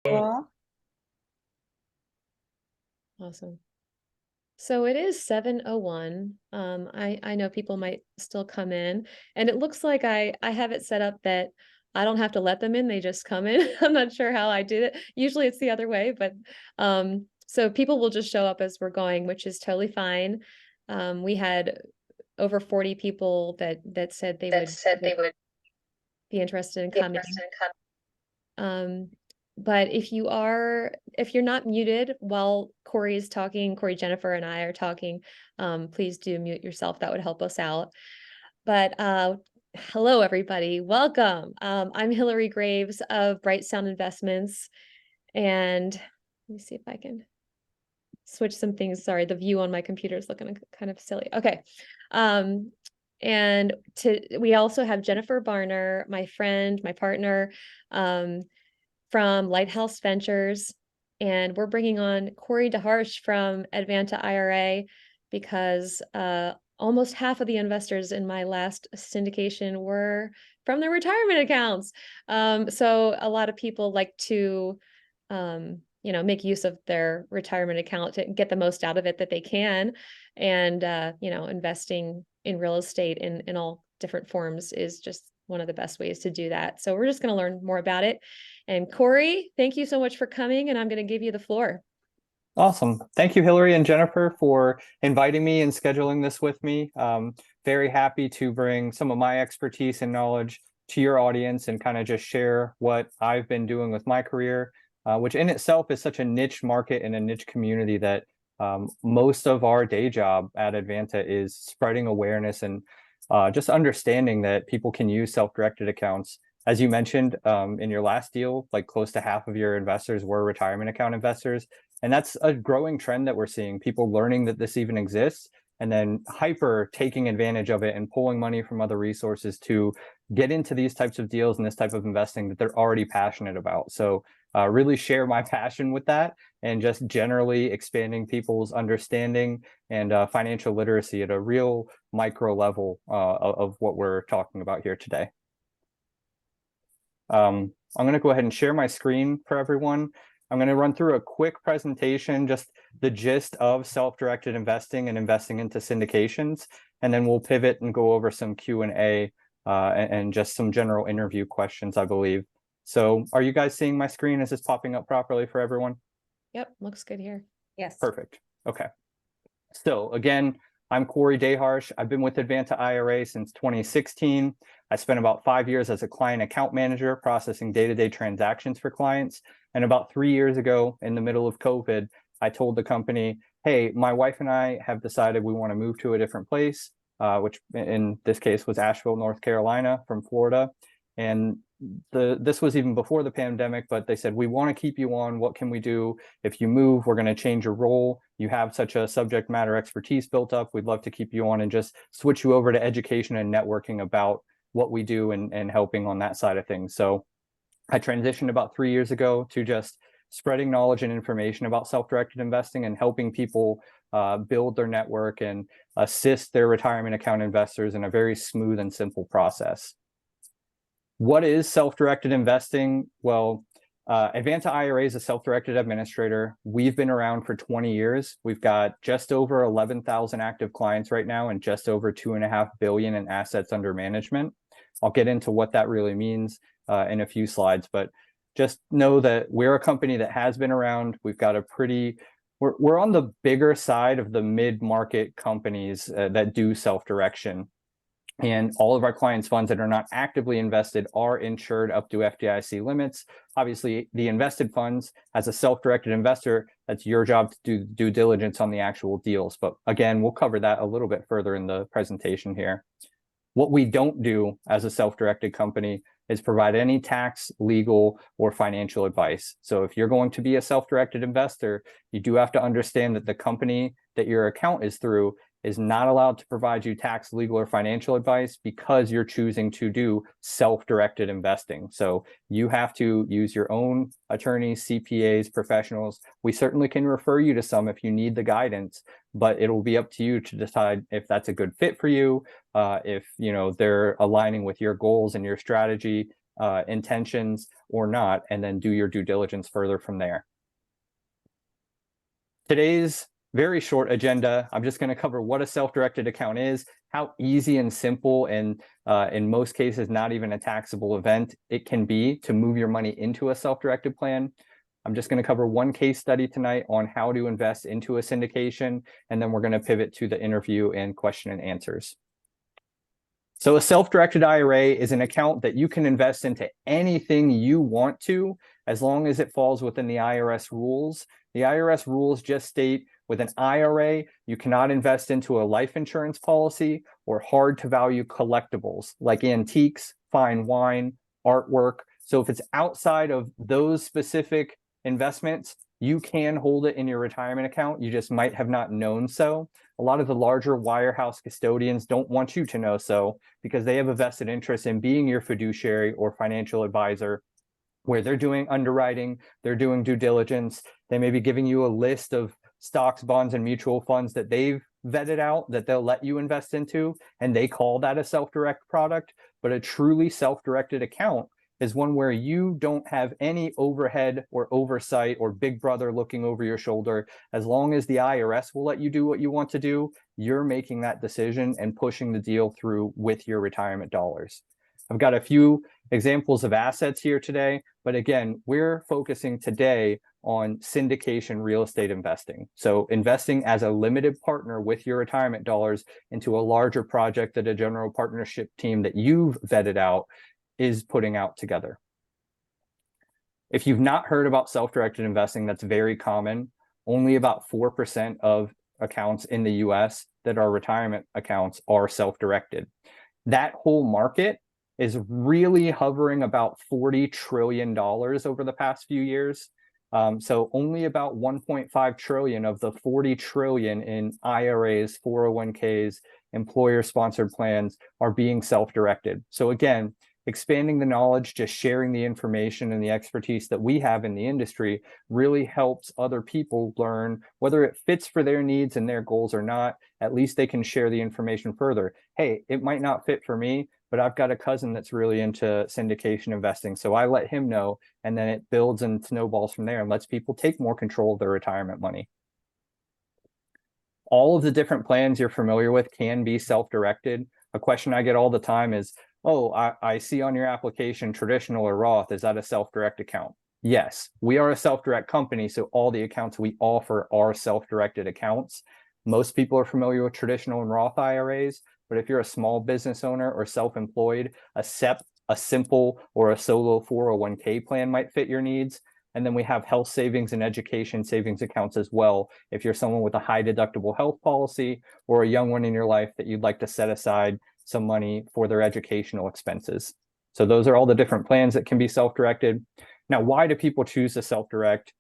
Well, Awesome. So it is 7:01. I know people might still come in, and it looks like I have it set up that I don't have to let them in, they just come in. I'm not sure how I did it. Usually it's the other way, but so people will just show up as we're going, which is totally fine. We had over 40 people that said they that would said they would be interested in be interested coming. in coming. Um, but if you're not muted while Corey is talking, Corey, Jennifer, and I are talking, please do mute yourself. That would help us out. But hello, everybody. Welcome. I'm Hillary Graves of Bright Sound Investments, and let me see if I can switch some things. Sorry, the view on my computer is looking kind of silly. Okay. Um, and we also have Jennifer Barner, my friend, my partner. From Lighthouse Ventures, and we're bringing on Corey Daharsh from Advanta IRA because almost half of the investors in my last syndication were from their retirement accounts. So a lot of people like to, make use of their retirement account to get the most out of it that they can, and investing in real estate in all different forms is just one of the best ways to do that. So we're just going to learn more about it. And Corey, thank you so much for coming, and I'm going to give you the floor. Awesome. Thank you, Hillary and Jennifer, for inviting me and scheduling this with me. Very happy to bring some of my expertise and knowledge to your audience and kind of just share what I've been doing with my career, which in itself is such a niche market and a niche community that most of our day job at Advanta is spreading awareness and just understanding that people can use self-directed accounts. As you mentioned in your last deal, like close to half of your investors were retirement account investors. And that's a growing trend that we're seeing, people learning that this even exists and then hyper taking advantage of it and pulling money from other resources to get into these types of deals and this type of investing that they're already passionate about. So really share my passion with that and just generally expanding people's understanding and financial literacy at a real micro level of what we're talking about here today. I'm going to go ahead and share my screen for everyone. I'm going to run through a quick presentation, just the gist of self-directed investing and investing into syndications, and then we'll pivot and go over some Q&A and just some general interview questions, I believe. So are you guys seeing my screen? Is this popping up properly for everyone? Yep, looks good here. Yes. Perfect. Okay. So again, I'm Corey Daharsh. I've been with Advanta IRA since 2016. I spent about 5 years as a client account manager processing day-to-day transactions for clients. And about 3 years ago, in the middle of COVID, I told the company, hey, my wife and I have decided we want to move to a different place, which in this case was Asheville, North Carolina from Florida. And this was even before the pandemic, but they said, we want to keep you on. What can we do? If you move, we're going to change your role. You have such a subject matter expertise built up. We'd love to keep you on and just switch you over to education and networking about what we do and helping on that side of things. So I transitioned about 3 years ago to just spreading knowledge and information about self-directed investing and helping people build their network and assist their retirement account investors in a very smooth and simple process. What is self-directed investing? Well, Advanta IRA is a self-directed administrator. We've been around for 20 years. We've got just over 11,000 active clients right now and just over 2.5 billion in assets under management. I'll get into what that really means in a few slides, but just know that we're a company that has been around. We've got a we're on the bigger side of the mid-market companies that do self-direction. And all of our clients' funds that are not actively invested are insured up to FDIC limits. Obviously, the invested funds, as a self-directed investor, that's your job to do due diligence on the actual deals. But again, we'll cover that a little bit further in the presentation here. What we don't do as a self-directed company is provide any tax, legal, or financial advice. So if you're going to be a self-directed investor, you do have to understand that the company that your account is through is not allowed to provide you tax, legal, or financial advice because you're choosing to do self-directed investing. So you have to use your own attorneys, CPAs, professionals. We certainly can refer you to some if you need the guidance, but it will be up to you to decide if that's a good fit for you, if they're aligning with your goals and your strategy, intentions or not, and then do your due diligence further from there. Today's very short agenda, I'm just going to cover what a self-directed account is, how easy and simple, and in most cases, not even a taxable event it can be to move your money into a self-directed plan. I'm just going to cover one case study tonight on how to invest into a syndication, and then we're going to pivot to the interview and question and answers. So a self-directed IRA is an account that you can invest into anything you want to, as long as it falls within the IRS rules. The IRS rules just state with an IRA, you cannot invest into a life insurance policy or hard to value collectibles like antiques, fine wine, artwork. So if it's outside of those specific investments, you can hold it in your retirement account. You just might have not known so. A lot of the larger wirehouse custodians don't want you to know so, because they have a vested interest in being your fiduciary or financial advisor, where they're doing underwriting, they're doing due diligence. They may be giving you a list of stocks, bonds, and mutual funds that they've vetted out that they'll let you invest into, and they call that a self-direct product. But a truly self-directed account is one where you don't have any overhead or oversight or big brother looking over your shoulder. As long as the IRS will let you do what you want to do, you're making that decision and pushing the deal through with your retirement dollars. I've got a few examples of assets here today, but again, we're focusing today on syndication real estate investing. So investing as a limited partner with your retirement dollars into a larger project that a general partnership team that you've vetted out is putting out together. If you've not heard about self-directed investing, that's very common. Only about 4% of accounts in the US that are retirement accounts are self-directed. That whole market is really hovering about $40 trillion over the past few years. So only about 1.5 trillion of the 40 trillion in IRAs, 401ks, employer-sponsored plans are being self-directed. So again, expanding the knowledge, just sharing the information and the expertise that we have in the industry really helps other people learn whether it fits for their needs and their goals or not. At least they can share the information further. Hey, it might not fit for me, but I've got a cousin that's really into syndication investing. So I let him know, and then it builds and snowballs from there and lets people take more control of their retirement money. All of the different plans you're familiar with can be self-directed. A question I get all the time is, oh, I see on your application traditional or Roth, is that a self-direct account? Yes, we are a self-direct company, so all the accounts we offer are self-directed accounts. Most people are familiar with traditional and Roth IRAs, but if you're a small business owner or self-employed, a simple or a solo 401k plan might fit your needs. And then we have health savings and education savings accounts as well. If you're someone with a high deductible health policy or a young one in your life that you'd like to set aside some money for their educational expenses. So those are all the different plans that can be self-directed. Now, why do people choose to self-direct?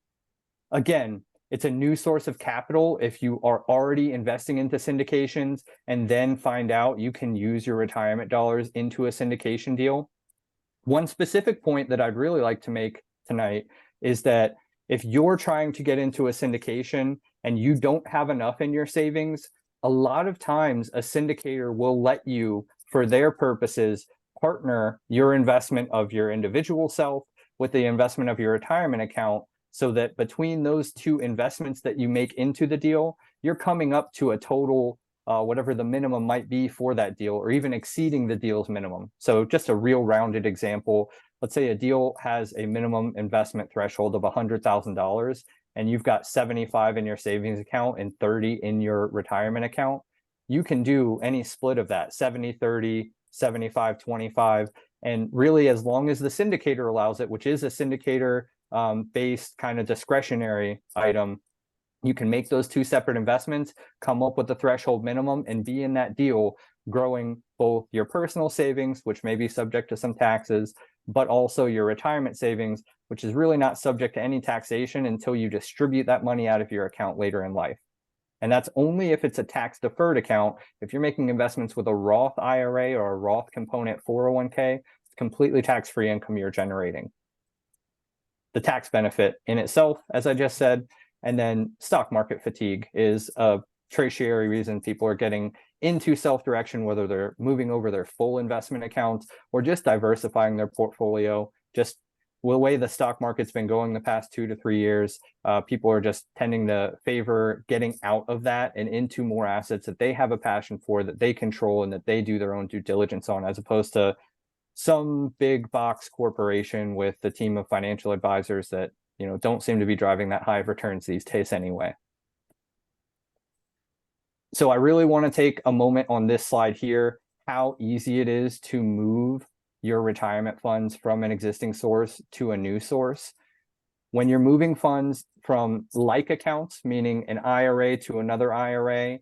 Again, it's a new source of capital if you are already investing into syndications and then find out you can use your retirement dollars into a syndication deal. One specific point that I'd really like to make tonight is that if you're trying to get into a syndication and you don't have enough in your savings, a lot of times a syndicator will let you, for their purposes, partner your investment of your individual self with the investment of your retirement account, so that between those two investments that you make into the deal, you're coming up to a total, whatever the minimum might be for that deal, or even exceeding the deal's minimum. So just a real rounded example, let's say a deal has a minimum investment threshold of $100,000, and you've got 75 in your savings account and 30 in your retirement account. You can do any split of that, 70-30, 75-25, and really, as long as the syndicator allows it, which is a syndicator based kind of discretionary item, you can make those two separate investments, come up with the threshold minimum, and be in that deal, growing both your personal savings, which may be subject to some taxes, but also your retirement savings, which is really not subject to any taxation until you distribute that money out of your account later in life. And that's only if it's a tax-deferred account. If you're making investments with a Roth IRA or a Roth component 401k, it's completely tax-free income you're generating. The tax benefit in itself, as I just said, and then stock market fatigue is a tertiary reason people are getting into self-direction, whether they're moving over their full investment accounts or just diversifying their portfolio. Just the way the stock market's been going the past 2 to 3 years, people are just tending to favor getting out of that and into more assets that they have a passion for, that they control and that they do their own due diligence on, as opposed to some big box corporation with a team of financial advisors that, you know, don't seem to be driving that high of returns these days anyway. So I really want to take a moment on this slide here, how easy it is to move your retirement funds from an existing source to a new source. When you're moving funds from like accounts, meaning an IRA to another IRA,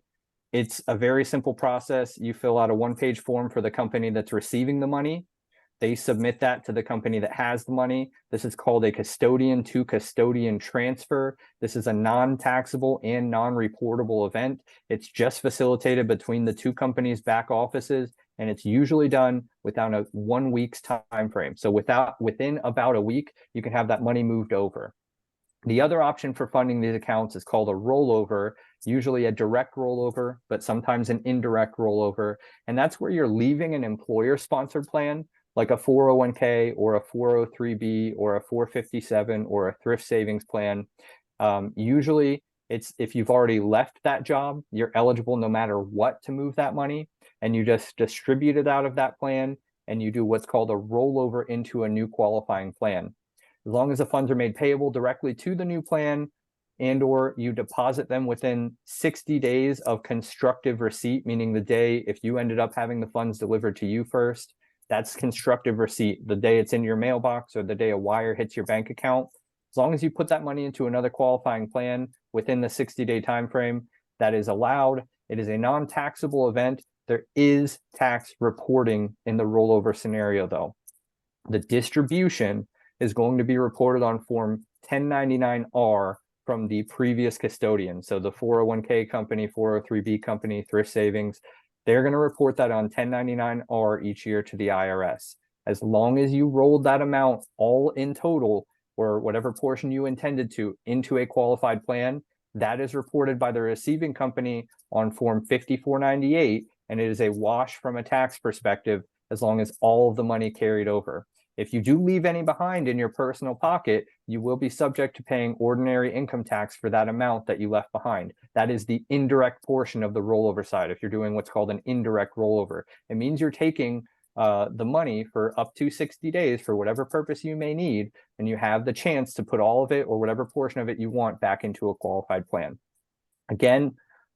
it's a very simple process. You fill out a one-page form for the company that's receiving the money. They submit that to the company that has the money. This is called a custodian to custodian transfer. This is a non-taxable and non-reportable event. It's just facilitated between the two companies' back offices, and it's usually done without a 1 week's time frame. So within about a week, you can have that money moved over. The other option for funding these accounts is called a rollover, usually a direct rollover, but sometimes an indirect rollover. And that's where you're leaving an employer-sponsored plan, like a 401k or a 403b or a 457 or a thrift savings plan. Usually it's if you've already left that job, you're eligible no matter what to move that money, and you just distribute it out of that plan and you do what's called a rollover into a new qualifying plan. As long as the funds are made payable directly to the new plan and or you deposit them within 60 days of constructive receipt, meaning the day if you ended up having the funds delivered to you first, that's constructive receipt, the day it's in your mailbox or the day a wire hits your bank account. As long as you put that money into another qualifying plan within the 60-day time frame, that is allowed. It is a non-taxable event. There is tax reporting in the rollover scenario, though. The distribution is going to be reported on Form 1099-R from the previous custodian. So the 401k company, 403b company, thrift savings, they're going to report that on 1099-R each year to the IRS. As long as you rolled that amount all in total, or whatever portion you intended to, into a qualified plan, that is reported by the receiving company on Form 5498, and it is a wash from a tax perspective as long as all of the money carried over. If you do leave any behind in your personal pocket, you will be subject to paying ordinary income tax for that amount that you left behind. That is the indirect portion of the rollover side. If you're doing what's called an indirect rollover, it means you're taking the money for up to 60 days for whatever purpose you may need, and you have the chance to put all of it or whatever portion of it you want back into a qualified plan. Again,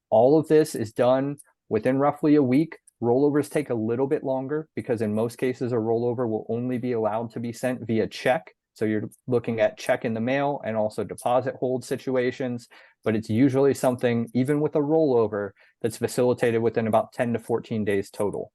all of this is done within roughly a week. Rollovers take a little bit longer because in most cases, a rollover will only be allowed to be sent via check. So you're looking at check in the mail and also deposit hold situations, but it's usually something, even with a rollover, that's facilitated within about 10 to 14 days total.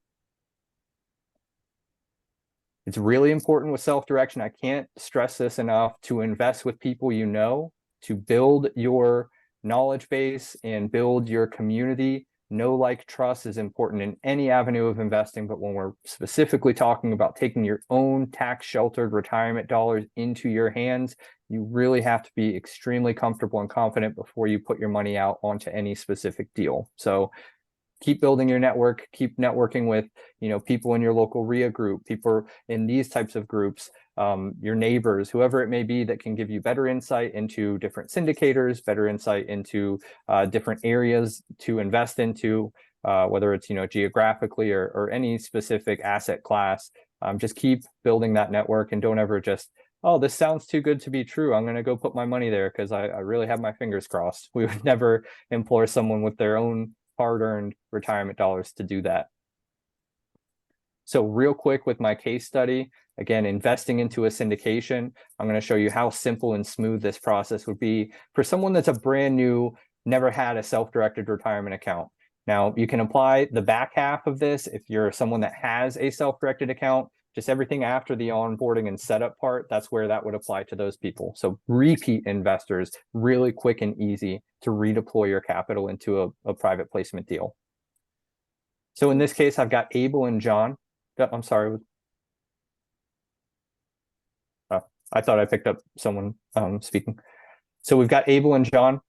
It's really important with self-direction. I can't stress this enough, to invest with people you know, to build your knowledge base and build your community. Know, like, trust is important in any avenue of investing, but when we're specifically talking about taking your own tax-sheltered retirement dollars into your hands, you really have to be extremely comfortable and confident before you put your money out onto any specific deal. So keep building your network, keep networking with, you know, people in your local RIA group, people in these types of groups, your neighbors, whoever it may be, that can give you better insight into different syndicators, better insight into different areas to invest into, whether it's, you know, geographically or any specific asset class. Just keep building that network and don't ever just, oh, this sounds too good to be true, I'm going to go put my money there because I really have my fingers crossed. We would never implore someone with their own hard-earned retirement dollars to do that. So real quick with my case study, again, investing into a syndication, I'm going to show you how simple and smooth this process would be for someone that's a brand new, never had a self-directed retirement account. Now, you can apply the back half of this if you're someone that has a self-directed account. Just everything after the onboarding and setup part, that's where that would apply to those people. So repeat investors, really quick and easy to redeploy your capital into a private placement deal. So in this case, I've got Abel and John. I'm sorry. I thought I picked up someone speaking. So we've got Abel and John.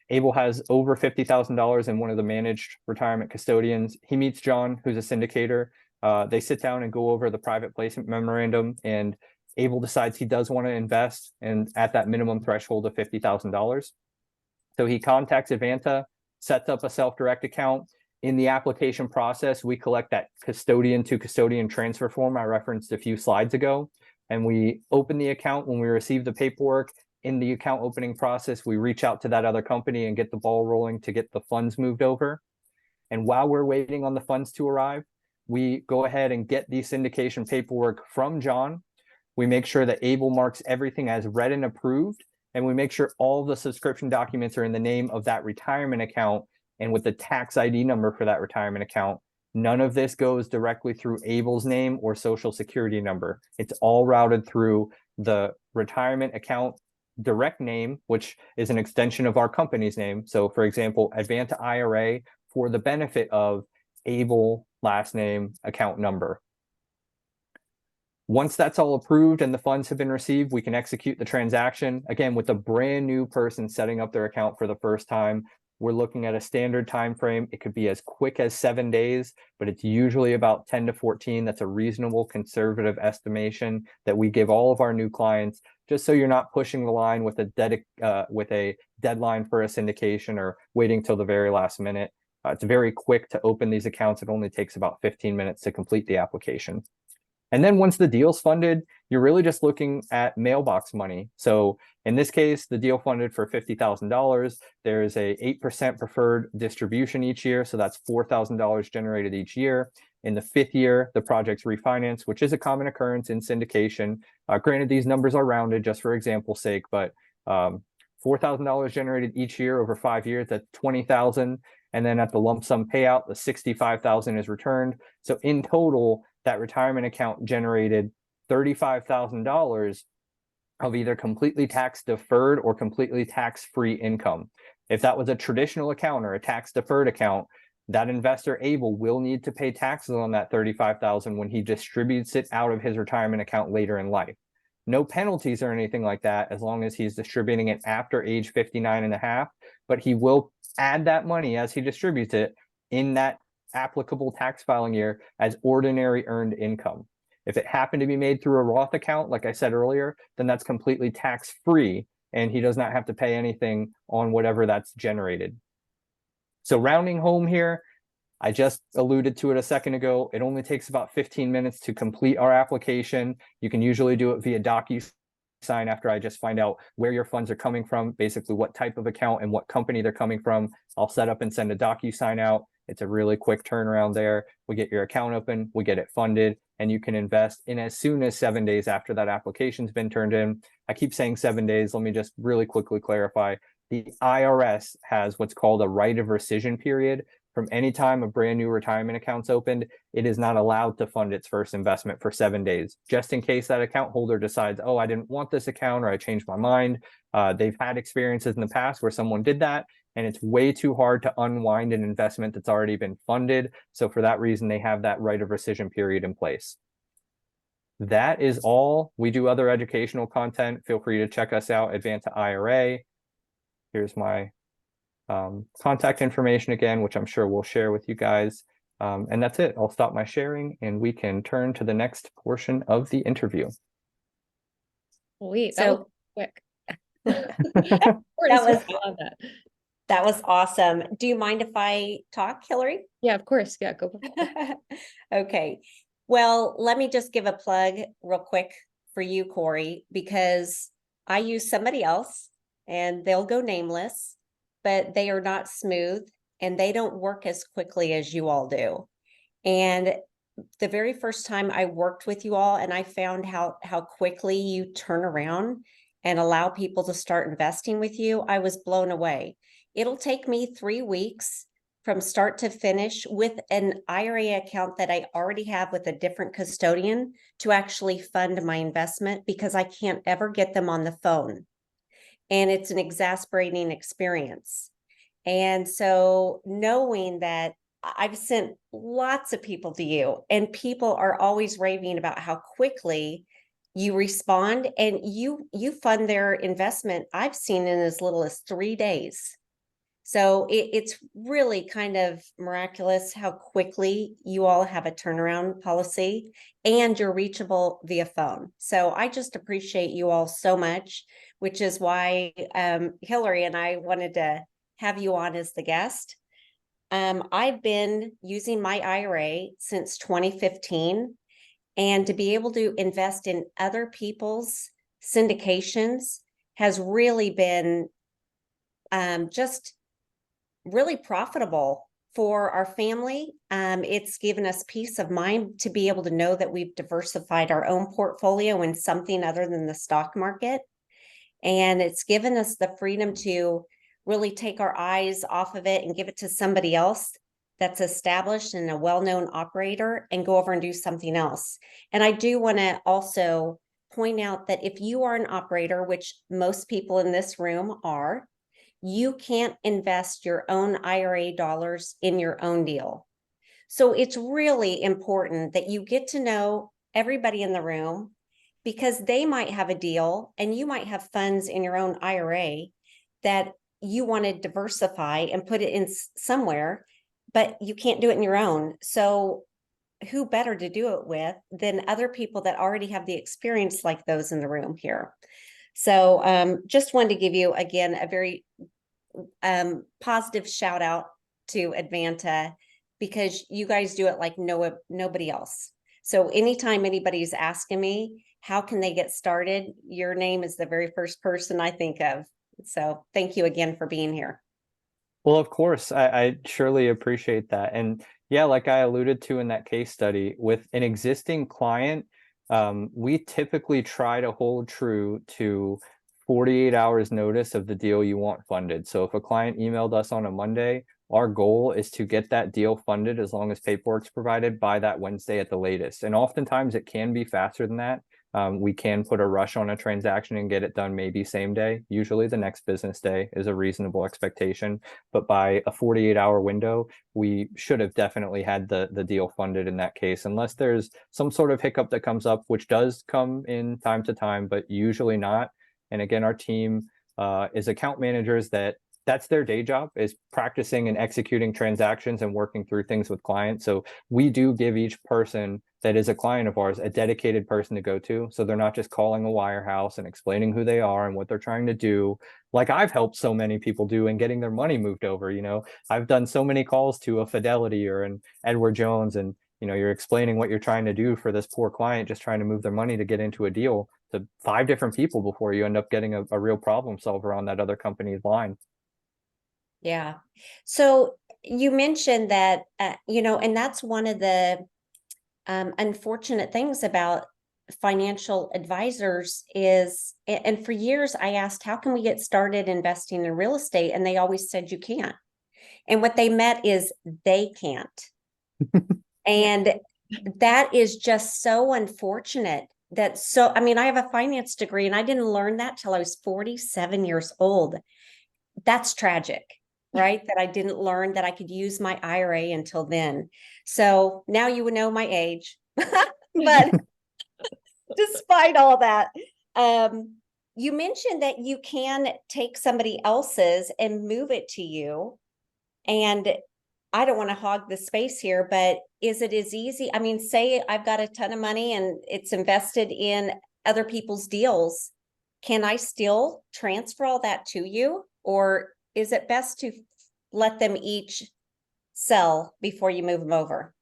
Abel has over $50,000 in one of the managed retirement custodians. He meets John, who's a syndicator. They sit down and go over the private placement memorandum, and Abel decides he does want to invest and at that minimum threshold of $50,000. So he contacts Advanta, sets up a self-direct account. In the application process, we collect that custodian to custodian transfer form I referenced a few slides ago, and we open the account. When we receive the paperwork in the account opening process, we reach out to that other company and get the ball rolling to get the funds moved over. And while we're waiting on the funds to arrive, we go ahead and get the syndication paperwork from John. We make sure that Abel marks everything as read and approved, and we make sure all the subscription documents are in the name of that retirement account and with the tax ID number for that retirement account. None of this goes directly through Abel's name or social security number. It's all routed through the retirement account direct name, which is an extension of our company's name. So for example, Advanta IRA, for the benefit of Abel, last name, account number. Once that's all approved and the funds have been received, we can execute the transaction. Again, with a brand new person setting up their account for the first time, we're looking at a standard time frame. It could be as quick as 7 days, but it's usually about 10 to 14. That's a reasonable conservative estimation that we give all of our new clients, just so you're not pushing the line with a deadline for a syndication or waiting till the very last minute. It's very quick to open these accounts. It only takes about 15 minutes to complete the application. And then once the deal's funded, you're really just looking at mailbox money. So in this case, the deal funded for $50,000. There's a 8% preferred distribution each year. So that's $4,000 generated each year. In the 5th year, the project's refinanced, which is a common occurrence in syndication. Granted, these numbers are rounded just for example's sake, but $4,000 generated each year over 5 years, that's $20,000. And then at the lump sum payout, the $65,000 is returned. So in total, that retirement account generated $35,000 of either completely tax deferred or completely tax-free income. If that was a traditional account or a tax deferred account, that investor Abel will need to pay taxes on that $35,000 when he distributes it out of his retirement account later in life. No penalties or anything like that, as long as he's distributing it after age 59 and a half, but he will add that money as he distributes it in that applicable tax filing year as ordinary earned income. If it happened to be made through a Roth account, like I said earlier, then that's completely tax-free and he does not have to pay anything on whatever that's generated. So rounding home here, I just alluded to it a second ago. It only takes about 15 minutes to complete our application. You can usually do it via DocuSign after I just find out where your funds are coming from, basically what type of account and what company they're coming from. I'll set up and send a DocuSign out. It's a really quick turnaround there. We get your account open, we get it funded, and you can invest in as soon as 7 days after that application's been turned in. I keep saying 7 days. Let me just really quickly clarify. The IRS has what's called a right of rescission period. From any time a brand new retirement account's opened, it is not allowed to fund its first investment for 7 days, just in case that account holder decides, oh, I didn't want this account or I changed my mind. They've had experiences in the past where someone did that, and it's way too hard to unwind an investment that's already been funded. So for that reason, they have that right of rescission period in place. That is all. We do other educational content. Feel free to check us out, Advanta IRA. Here's my contact information again, which I'm sure we'll share with you guys. And that's it. I'll stop my sharing and we can turn to the next portion of the interview. Wait, So quick. that was awesome. Do you mind if I talk, Hillary? Yeah, of course. Yeah, go. Okay. Well, let me just give a plug real quick for you, Corey, because I use somebody else and they'll go nameless, but they are not smooth and they don't work as quickly as you all do. And the very first time I worked with you all and I found how quickly you turn around and allow people to start investing with you, I was blown away. It'll take me 3 weeks from start to finish with an IRA account that I already have with a different custodian to actually fund my investment because I can't ever get them on the phone. And it's an exasperating experience. And so knowing that I've sent lots of people to you and people are always raving about how quickly you respond and you fund their investment. I've seen in as little as 3 days. So it's really kind of miraculous how quickly you all have a turnaround policy and you're reachable via phone. So I just appreciate you all so much, which is why Hillary and I wanted to have you on as the guest. I've been using my IRA since 2015, and to be able to invest in other people's syndications has really been just really profitable for our family. It's given us peace of mind to be able to know that we've diversified our own portfolio in something other than the stock market. And it's given us the freedom to really take our eyes off of it and give it to somebody else that's established and a well-known operator and go over and do something else. And I do want to also point out that if you are an operator, which most people in this room are, you can't invest your own IRA dollars in your own deal. So it's really important that you get to know everybody in the room, because they might have a deal and you might have funds in your own IRA that you want to diversify and put it in somewhere, but you can't do it in your own. So who better to do it with than other people that already have the experience like those in the room here? So just wanted to give you, again, a very positive shout out to Advanta, because you guys do it like nobody else. So anytime anybody's asking me, how can they get started? Your name is the very first person I think of. So thank you again for being here. Well, of course, I surely appreciate that. And yeah, like I alluded to in that case study, with an existing client, we typically try to hold true to 48 hours notice of the deal you want funded. So if a client emailed us on a Monday, our goal is to get that deal funded as long as paperwork's provided by that Wednesday at the latest. And oftentimes it can be faster than that. We can put a rush on a transaction and get it done maybe same day. Usually the next business day is a reasonable expectation, but by a 48-hour window, we should have definitely had the deal funded in that case, unless there's some sort of hiccup that comes up, which does come in time to time, but usually not. And again, our team is account managers that's their day job, is practicing and executing transactions and working through things with clients. So we do give each person that is a client of ours a dedicated person to go to. So they're not just calling a wirehouse and explaining who they are and what they're trying to do, like I've helped so many people do in getting their money moved over. I've done so many calls to a Fidelity or an Edward Jones, and you're explaining what you're trying to do for this poor client just trying to move their money to get into a deal to 5 different people before you end up getting a real problem solver on that other company's line. Yeah. So you mentioned that, and that's one of the unfortunate things about financial advisors is, and for years I asked, how can we get started investing in real estate? And they always said, you can't. And what they meant is they can't. And that is just so unfortunate. I have a finance degree and I didn't learn that till I was 47 years old. That's tragic, right? That I didn't learn that I could use my IRA until then. So now you would know my age. But despite all that, you mentioned that you can take somebody else's and move it to you. And I don't want to hog the space here, but is it as easy? I mean, say I've got a ton of money and it's invested in other people's deals. Can I still transfer all that to you? Or is it best to let them each sell before you move them over?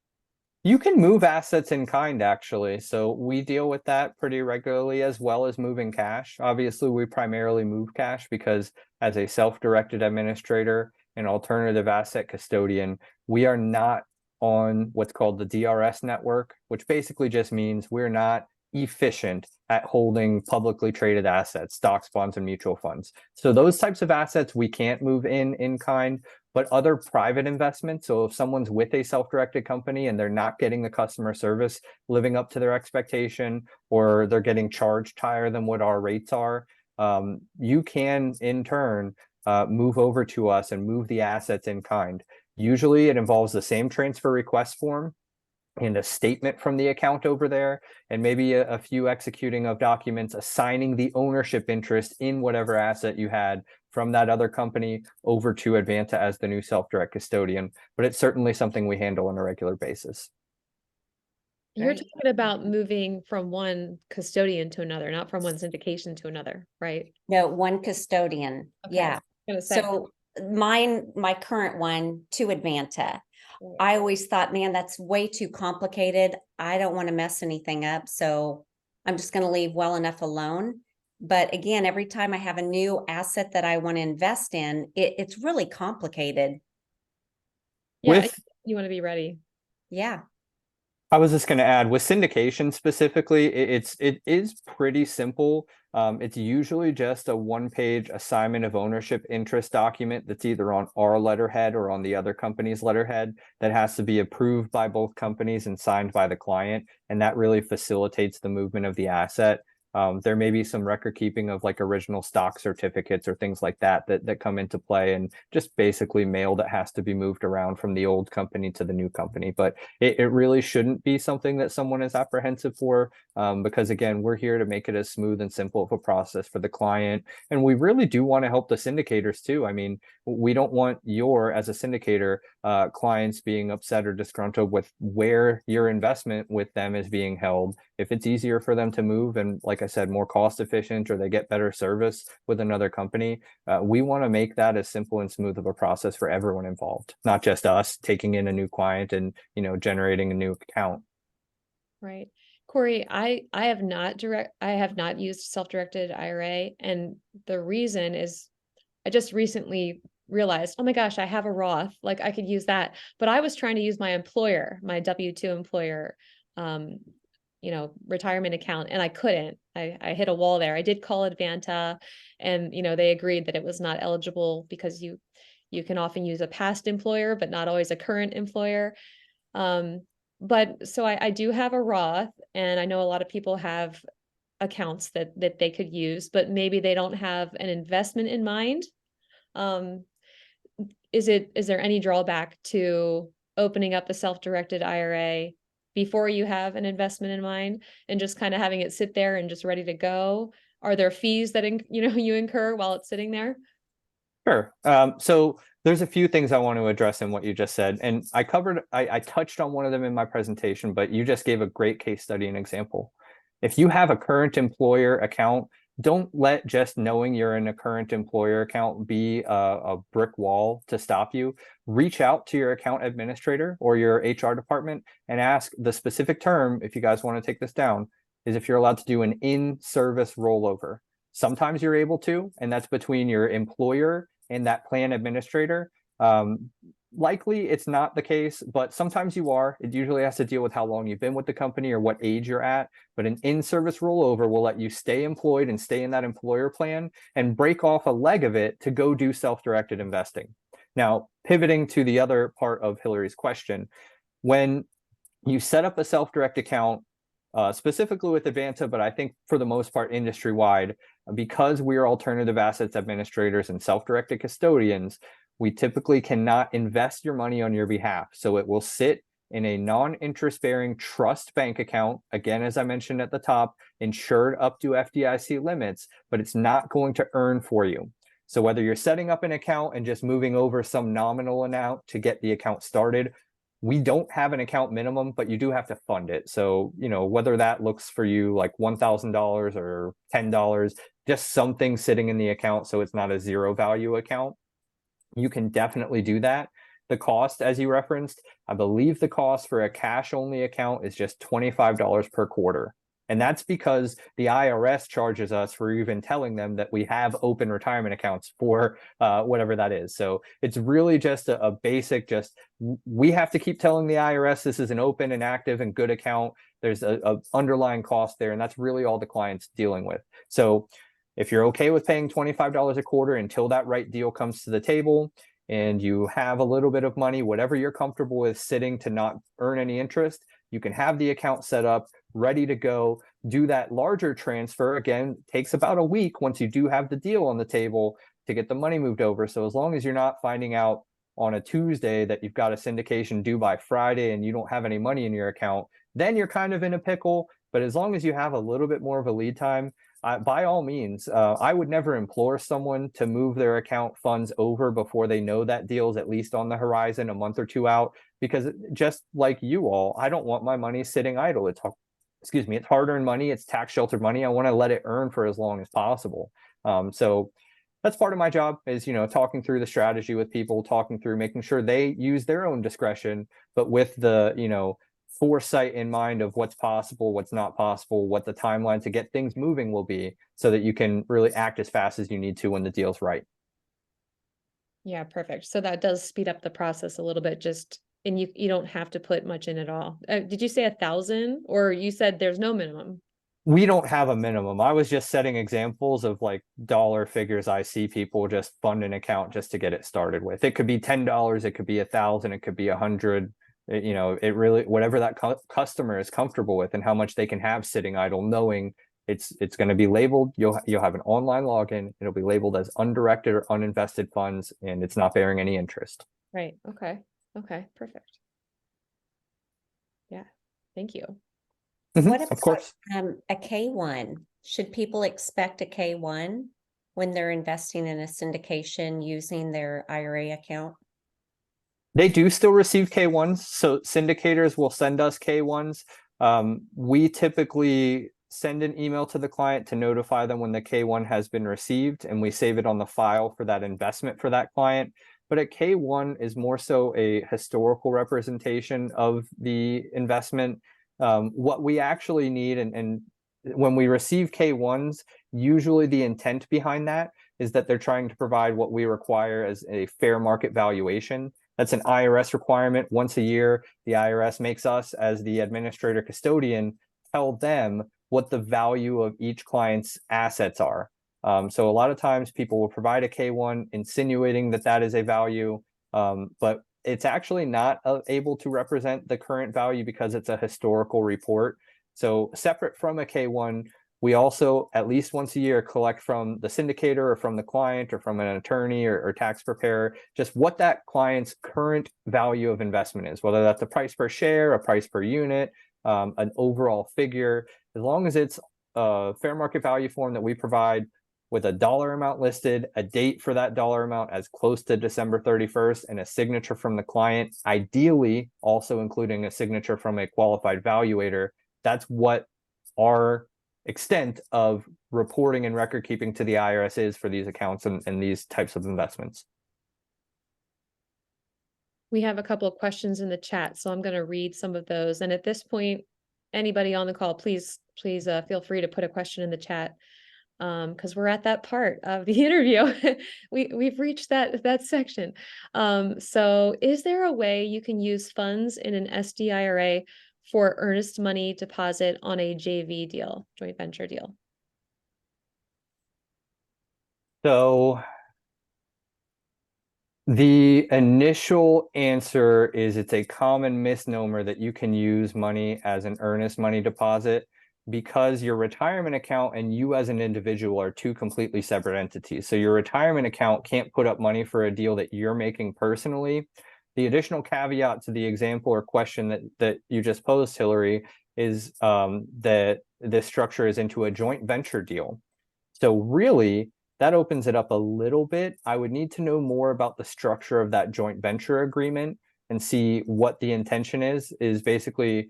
You can move assets in kind, actually. So we deal with that pretty regularly, as well as moving cash. Obviously, we primarily move cash because as a self-directed administrator and alternative asset custodian, we are not on what's called the DRS network, which basically just means we're not efficient at holding publicly traded assets, stocks, bonds, and mutual funds. So those types of assets we can't move in kind. But other private investments, so if someone's with a self-directed company and they're not getting the customer service living up to their expectation, or they're getting charged higher than what our rates are, you can in turn move over to us and move the assets in kind. Usually it involves the same transfer request form, and a statement from the account over there, and maybe a few executing of documents assigning the ownership interest in whatever asset you had from that other company over to Advanta as the new self-direct custodian. But it's certainly something we handle on a regular basis. You're Great. talking about moving from one custodian to another, not from one syndication to another, right? No, one custodian. Okay, Yeah. Gonna say, So my current one to Advanta. right. I always thought, man, that's way too complicated. I don't want to mess anything up. So I'm just going to leave well enough alone. But again, every time I have a new asset that I want to invest in, it's really complicated. Yeah, With you want to be ready. Yeah. I was just going to add, with syndication specifically, it is pretty simple. It's usually just a one-page assignment of ownership interest document that's either on our letterhead or on the other company's letterhead that has to be approved by both companies and signed by the client, and that really facilitates the movement of the asset. There may be some record keeping of like original stock certificates or things like that that come into play, and just basically mail that has to be moved around from the old company to the new company. But it really shouldn't be something that someone is apprehensive for, because again, we're here to make it as smooth and simple of a process for the client. And we really do want to help the syndicators too. I mean, we don't want as a syndicator, clients being upset or disgruntled with where your investment with them is being held. If it's easier for them to move and, like I said, more cost efficient, or they get better service with another company, we want to make that as simple and smooth of a process for everyone involved, not just us taking in a new client and, generating a new account. Right. Corey, I have not used self-directed IRA, and the reason is I just recently realized, oh my gosh, I have a Roth, like I could use that. But I was trying to use my employer, my W-2 employer, retirement account, and I couldn't. I hit a wall there. I did call Advanta, and they agreed that it was not eligible because you can often use a past employer, but not always a current employer. But so I do have a Roth, and I know a lot of people have accounts that they could use, but maybe they don't have an investment in mind. Is there any drawback to opening up the self-directed IRA before you have an investment in mind and just kind of having it sit there and just ready to go? Are there fees that you incur while it's sitting there? Sure. So there's a few things I want to address in what you just said, and I touched on one of them in my presentation, but you just gave a great case study and example. If you have a current employer account, don't let just knowing you're in a current employer account be a brick wall to stop you. Reach out to your account administrator or your HR department and ask the specific term, if you guys want to take this down, is if you're allowed to do an in-service rollover. Sometimes you're able to, and that's between your employer and that plan administrator. Likely it's not the case, but sometimes you are. It usually has to deal with how long you've been with the company or what age you're at. But an in-service rollover will let you stay employed and stay in that employer plan and break off a leg of it to go do self-directed investing. Now, pivoting to the other part of Hillary's question, when you set up a self-direct account, specifically with Advanta, but I think for the most part industry-wide, because we are alternative assets administrators and self-directed custodians, we typically cannot invest your money on your behalf. So it will sit in a non-interest-bearing trust bank account, again, as I mentioned at the top, insured up to FDIC limits, but it's not going to earn for you. So whether you're setting up an account and just moving over some nominal amount to get the account started, we don't have an account minimum, but you do have to fund it. So, whether that looks for you like $1,000 or $10, just something sitting in the account so it's not a zero value account, you can definitely do that. The cost, as you referenced, I believe the cost for a cash only account is just $25 per quarter. And that's because the IRS charges us for even telling them that we have open retirement accounts for whatever that is. So it's really just a basic, we have to keep telling the IRS this is an open and active and good account. There's a underlying cost there, and that's really all the client's dealing with. So if you're okay with paying $25 a quarter until that right deal comes to the table, and you have a little bit of money, whatever you're comfortable with sitting to not earn any interest, you can have the account set up, ready to go, do that larger transfer. Again, takes about a week once you do have the deal on the table to get the money moved over. So as long as you're not finding out on a Tuesday that you've got a syndication due by Friday and you don't have any money in your account, then you're kind of in a pickle. But as long as you have a little bit more of a lead time, by all means, I would never implore someone to move their account funds over before they know that deal's at least on the horizon a month or two out, because just like you all, I don't want my money sitting idle. It's hard-earned money, it's tax-sheltered money. I want to let it earn for as long as possible. So that's part of my job is, talking through the strategy with people, talking through making sure they use their own discretion, but with the, foresight in mind of what's possible, what's not possible, what the timeline to get things moving will be, so that you can really act as fast as you need to when the deal's right. Yeah, perfect. So that does speed up the process a little bit, and you don't have to put much in at all. Did you say 1,000, or you said there's no minimum? We don't have a minimum. I was just setting examples of like dollar figures I see people just fund an account just to get it started with. It could be $10, it could be 1,000, it could be 100. It really, whatever that customer is comfortable with and how much they can have sitting idle, knowing it's going to be labeled. You'll have an online login. It'll be labeled as undirected or uninvested funds, and it's not bearing any interest. Right. Okay. Okay. Perfect. Yeah. Thank you. What Of course. about a K1? Should people expect a K1 when they're investing in a syndication using their IRA account? They do still receive K1s. So syndicators will send us K1s. We typically send an email to the client to notify them when the K1 has been received, and we save it on the file for that investment for that client. But a K1 is more so a historical representation of the investment. What we actually need, and when we receive K1s, usually the intent behind that is that they're trying to provide what we require as a fair market valuation. That's an IRS requirement. Once a year, the IRS makes us, as the administrator custodian, tell them what the value of each client's assets are. So a lot of times people will provide a K1 insinuating that that is a value, but it's actually not able to represent the current value because it's a historical report. So separate from a K1, we also, at least once a year, collect from the syndicator or from the client or from an attorney or tax preparer, just what that client's current value of investment is, whether that's a price per share, a price per unit, an overall figure. As long as it's a fair market value form that we provide with a dollar amount listed, a date for that dollar amount as close to December 31st, and a signature from the client, ideally also including a signature from a qualified valuator, that's what our extent of reporting and record keeping to the IRS is for these accounts and these types of investments. We have a couple of questions in the chat, so I'm going to read some of those. And at this point, anybody on the call, please feel free to put a question in the chat, because we're at that part of the interview. We've reached that section. So is there a way you can use funds in an SDIRA for earnest money deposit on a JV deal, joint venture deal? So the initial answer is it's a common misnomer that you can use money as an earnest money deposit, because your retirement account and you as an individual are two completely separate entities. So your retirement account can't put up money for a deal that you're making personally. The additional caveat to the example or question that you just posed, Hillary, is that this structure is into a joint venture deal. So really, that opens it up a little bit. I would need to know more about the structure of that joint venture agreement and see what the intention is basically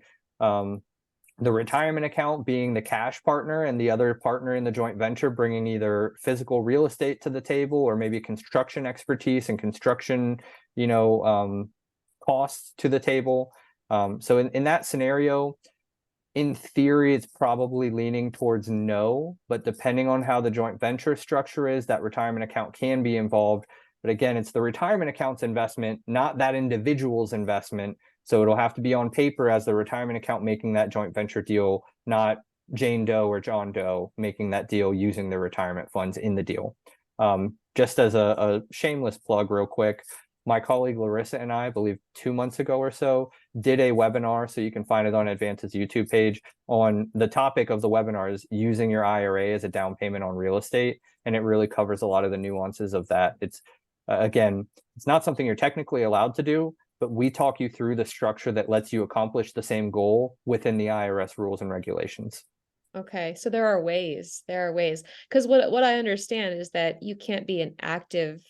the retirement account being the cash partner and the other partner in the joint venture bringing either physical real estate to the table or maybe construction expertise and construction, costs to the table. So in that scenario, in theory, it's probably leaning towards no, but depending on how the joint venture structure is, that retirement account can be involved. But again, it's the retirement account's investment, not that individual's investment. So it'll have to be on paper as the retirement account making that joint venture deal, not Jane Doe or John Doe making that deal using their retirement funds in the deal. Just as a shameless plug real quick, my colleague Larissa and I believe 2 months ago or so, did a webinar, so you can find it on Advanta's YouTube page, on the topic of the webinar is using your IRA as a down payment on real estate. And it really covers a lot of the nuances of that. It's Again, it's not something you're technically allowed to do, but we talk you through the structure that lets you accomplish the same goal within the IRS rules and regulations. Okay, so there are ways. Because what I understand is that you can't be an active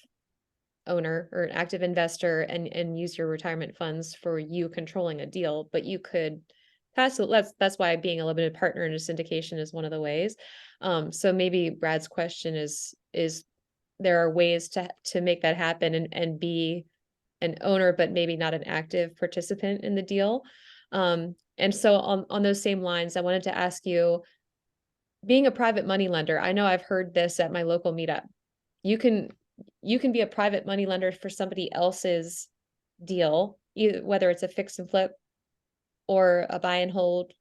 owner or an active investor and use your retirement funds for you controlling a deal, but you could that's why being a limited partner in a syndication is one of the ways. So maybe Brad's question is there are ways to make that happen and be an owner, but maybe not an active participant in the deal. And so on those same lines, I wanted to ask you, being a private money lender, I know I've heard this at my local meetup. You can be a private money lender for somebody else's deal, whether it's a fix and flip or a buy and hold.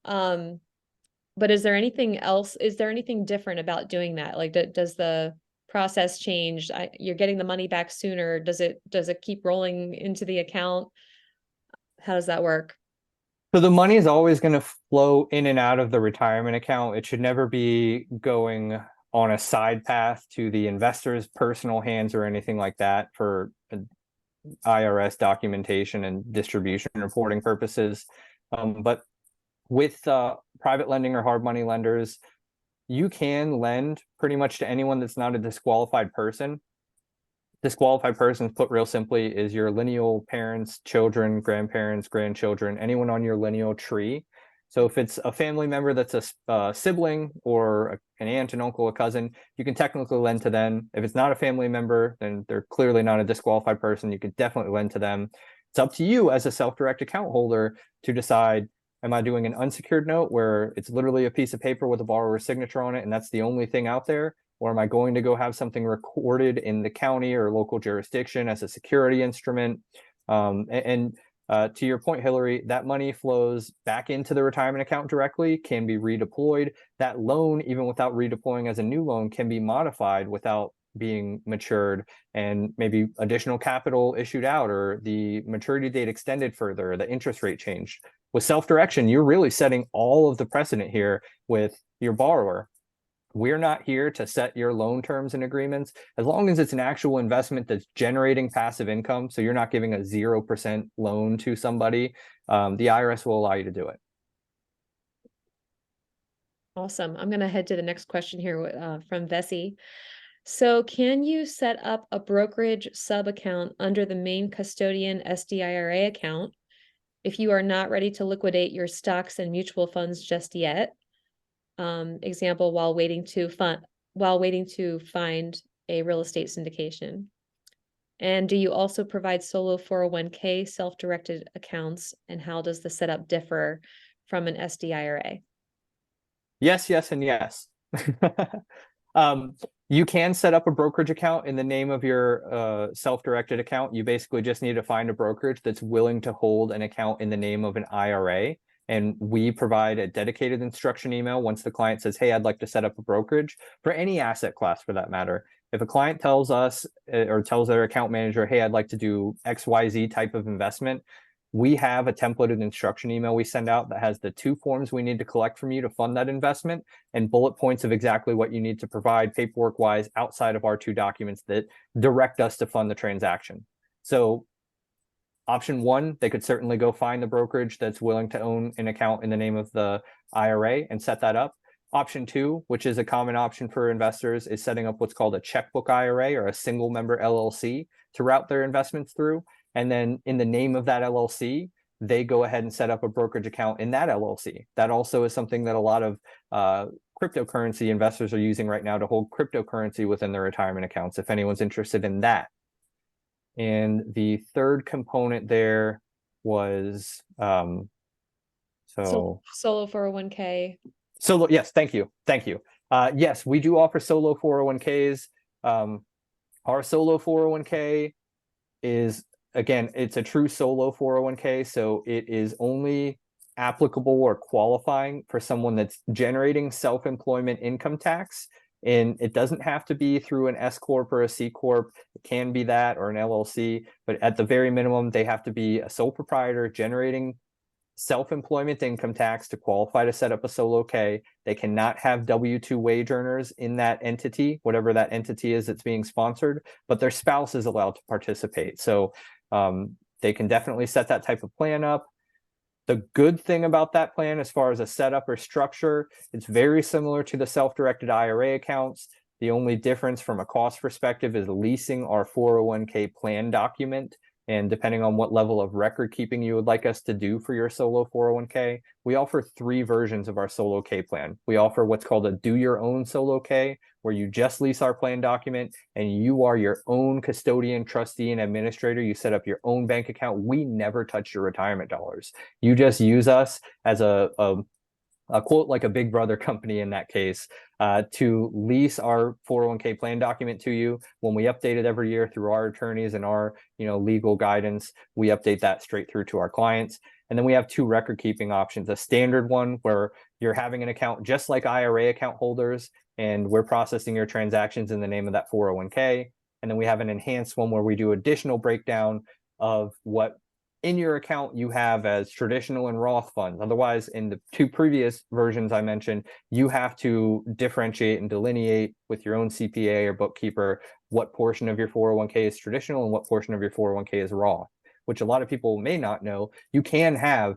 But is there anything else? Is there anything different about doing that? Like, does the process change? You're getting the money back sooner. Does it keep rolling into the account? How does that work? So the money is always going to flow in and out of the retirement account. It should never be going on a side path to the investor's personal hands or anything like that for IRS documentation and distribution reporting purposes. But with private lending or hard money lenders, you can lend pretty much to anyone that's not a disqualified person. Disqualified persons, put real simply, is your lineal parents, children, grandparents, grandchildren, anyone on your lineal tree. So if it's a family member that's a sibling or an aunt, an uncle, a cousin, you can technically lend to them. If it's not a family member, then they're clearly not a disqualified person. You could definitely lend to them. It's up to you as a self-direct account holder to decide, am I doing an unsecured note where it's literally a piece of paper with a borrower's signature on it and that's the only thing out there? Or am I going to go have something recorded in the county or local jurisdiction as a security instrument? To your point, Hillary, that money flows back into the retirement account directly, can be redeployed. That loan, even without redeploying as a new loan, can be modified without being matured and maybe additional capital issued out or the maturity date extended further, the interest rate changed. With self-direction, you're really setting all of the precedent here with your borrower. We're not here to set your loan terms and agreements. As long as it's an actual investment that's generating passive income, so you're not giving a 0% loan to somebody, the IRS will allow you to do it. Awesome. I'm going to head to the next question here from Vessi. So can you set up a brokerage sub account under the main custodian SDIRA account if you are not ready to liquidate your stocks and mutual funds just yet? Example, while waiting to find a real estate syndication. And do you also provide solo 401k self-directed accounts, and how does the setup differ from an SDIRA? Yes, yes, and yes. You can set up a brokerage account in the name of your self-directed account. You basically just need to find a brokerage that's willing to hold an account in the name of an IRA. And we provide a dedicated instruction email once the client says, hey, I'd like to set up a brokerage for any asset class for that matter. If a client tells us or tells their account manager, hey, I'd like to do XYZ type of investment, we have a templated instruction email we send out that has the 2 forms we need to collect from you to fund that investment and bullet points of exactly what you need to provide paperwork wise outside of our 2 documents that direct us to fund the transaction. So option 1, they could certainly go find the brokerage that's willing to own an account in the name of the IRA and set that up. Option 2, which is a common option for investors, is setting up what's called a checkbook IRA or a single member LLC to route their investments through. And then in the name of that LLC, they go ahead and set up a brokerage account in that LLC. That also is something that a lot of cryptocurrency investors are using right now to hold cryptocurrency within their retirement accounts, if anyone's interested in that. And the third component there was Solo 401k. Solo, yes, thank you. Yes, we do offer solo 401ks. Our solo 401k is, again, it's a true solo 401k, so it is only applicable or qualifying for someone that's generating self-employment income tax. And it doesn't have to be through an S Corp or a C Corp. It can be that or an LLC, but at the very minimum, they have to be a sole proprietor generating self-employment income tax to qualify to set up a solo K. They cannot have W-2 wage earners in that entity, whatever that entity is that's being sponsored, but their spouse is allowed to participate. So they can definitely set that type of plan up. The good thing about that plan, as far as a setup or structure, it's very similar to the self-directed IRA accounts. The only difference from a cost perspective is leasing our 401k plan document. And depending on what level of record keeping you would like us to do for your solo 401k, we offer 3 versions of our solo K plan. We offer what's called a do your own solo K, where you just lease our plan document and you are your own custodian, trustee, and administrator. You set up your own bank account. We never touch your retirement dollars. You just use us as a quote, like a big brother company in that case, to lease our 401k plan document to you. When we update it every year through our attorneys and our legal guidance, we update that straight through to our clients. And then we have 2 record keeping options: a standard one where you're having an account just like IRA account holders, and we're processing your transactions in the name of that 401k. And then we have an enhanced one where we do additional breakdown of what in your account you have as traditional and Roth funds. Otherwise, in the 2 previous versions I mentioned, you have to differentiate and delineate with your own CPA or bookkeeper what portion of your 401k is traditional and what portion of your 401k is Roth, which a lot of people may not know. You can have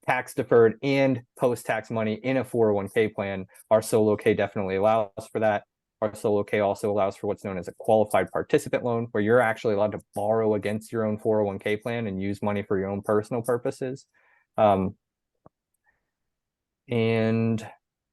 tax deferred and post-tax money in a 401k plan. Our solo K definitely allows for that. Our solo K also allows for what's known as a qualified participant loan, where you're actually allowed to borrow against your own 401k plan and use money for your own personal purposes. And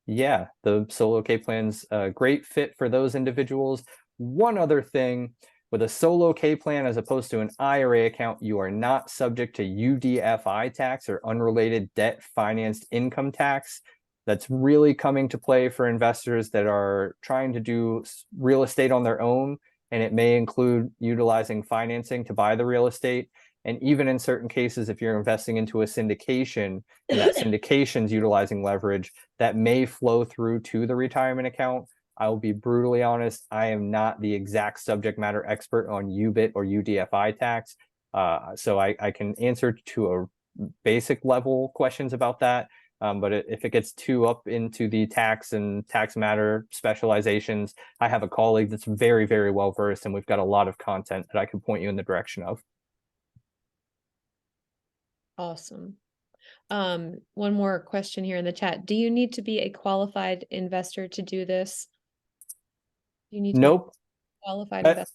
yeah, the solo K plan's a great fit for those individuals. One other thing, with a solo K plan as opposed to an IRA account, you are not subject to UDFI tax, or unrelated debt financed income tax. That's really coming to play for investors that are trying to do real estate on their own, and it may include utilizing financing to buy the real estate. And even in certain cases, if you're investing into a syndication and that syndication's utilizing leverage, that may flow through to the retirement account. I will be brutally honest, I am not the exact subject matter expert on UBIT or UDFI tax. So I can answer to a basic level questions about that. But if it gets too up into the tax and tax matter specializations, I have a colleague that's very, very well versed, and we've got a lot of content that I can point you in the direction of. Awesome. One more question here in the chat. Do you need to be a qualified investor to do this? You need to be Nope. a qualified investor.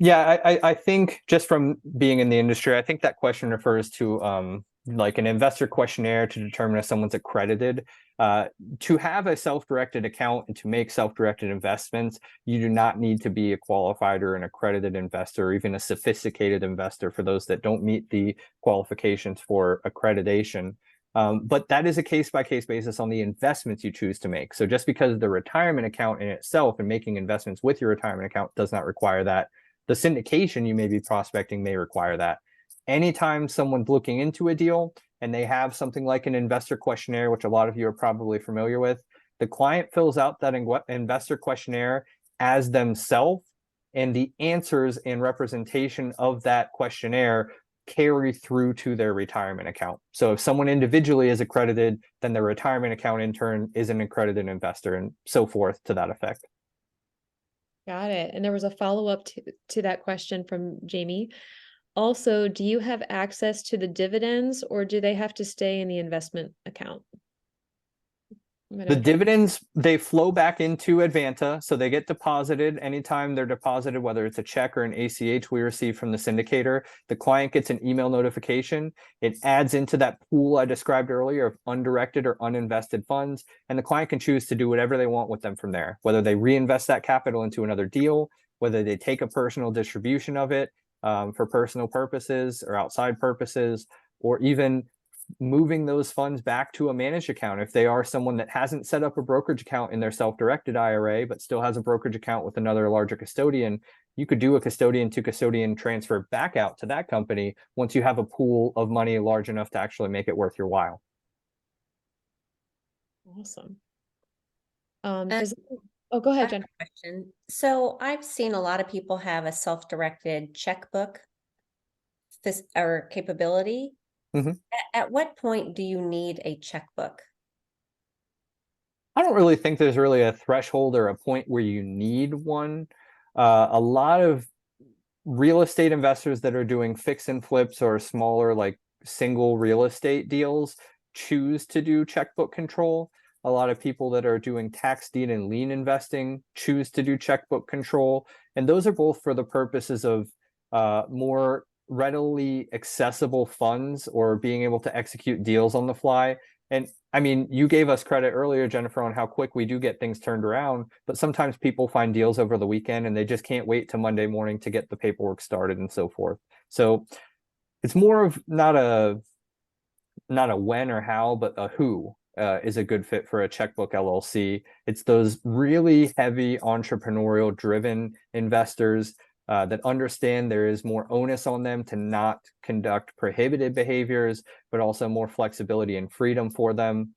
Yeah, I think just from being in the industry, I think that question refers to like an investor questionnaire to determine if someone's accredited. To have a self-directed account and to make self-directed investments, you do not need to be a qualified or an accredited investor, or even a sophisticated investor for those that don't meet the qualifications for accreditation. But that is a case-by-case basis on the investments you choose to make. So just because the retirement account in itself and making investments with your retirement account does not require that, the syndication you may be prospecting may require that. Anytime someone's looking into a deal and they have something like an investor questionnaire, which a lot of you are probably familiar with, the client fills out that investor questionnaire as themselves, and the answers and representation of that questionnaire carry through to their retirement account. So if someone individually is accredited, then their retirement account in turn is an accredited investor, and so forth to that effect. Got it. And there was a follow-up to that question from Jamie. Also, do you have access to the dividends, or do they have to stay in the investment account? The dividends, they flow back into Advanta, so they get deposited anytime they're deposited, whether it's a check or an ACH we receive from the syndicator. The client gets an email notification. It adds into that pool I described earlier of undirected or uninvested funds, and the client can choose to do whatever they want with them from there, whether they reinvest that capital into another deal, whether they take a personal distribution of it for personal purposes or outside purposes, or even moving those funds back to a managed account. If they are someone that hasn't set up a brokerage account in their self-directed IRA, but still has a brokerage account with another larger custodian, you could do a custodian to custodian transfer back out to that company once you have a pool of money large enough to actually make it worth your while. Awesome. Oh, go ahead, Jen. Question. So I've seen a lot of people have a self-directed checkbook or capability. Mhm. At what point do you need a checkbook? I don't really think there's really a threshold or a point where you need one. A lot of real estate investors that are doing fix and flips or smaller, like single real estate deals, choose to do checkbook control. A lot of people that are doing tax deed and lien investing choose to do checkbook control. And those are both for the purposes of more readily accessible funds or being able to execute deals on the fly. And I mean, you gave us credit earlier, Jennifer, on how quick we do get things turned around, but sometimes people find deals over the weekend and they just can't wait till Monday morning to get the paperwork started and so forth. So it's more of not a when or how, but a who is a good fit for a checkbook LLC. It's those really heavy entrepreneurial driven investors that understand there is more onus on them to not conduct prohibited behaviors, but also more flexibility and freedom for them.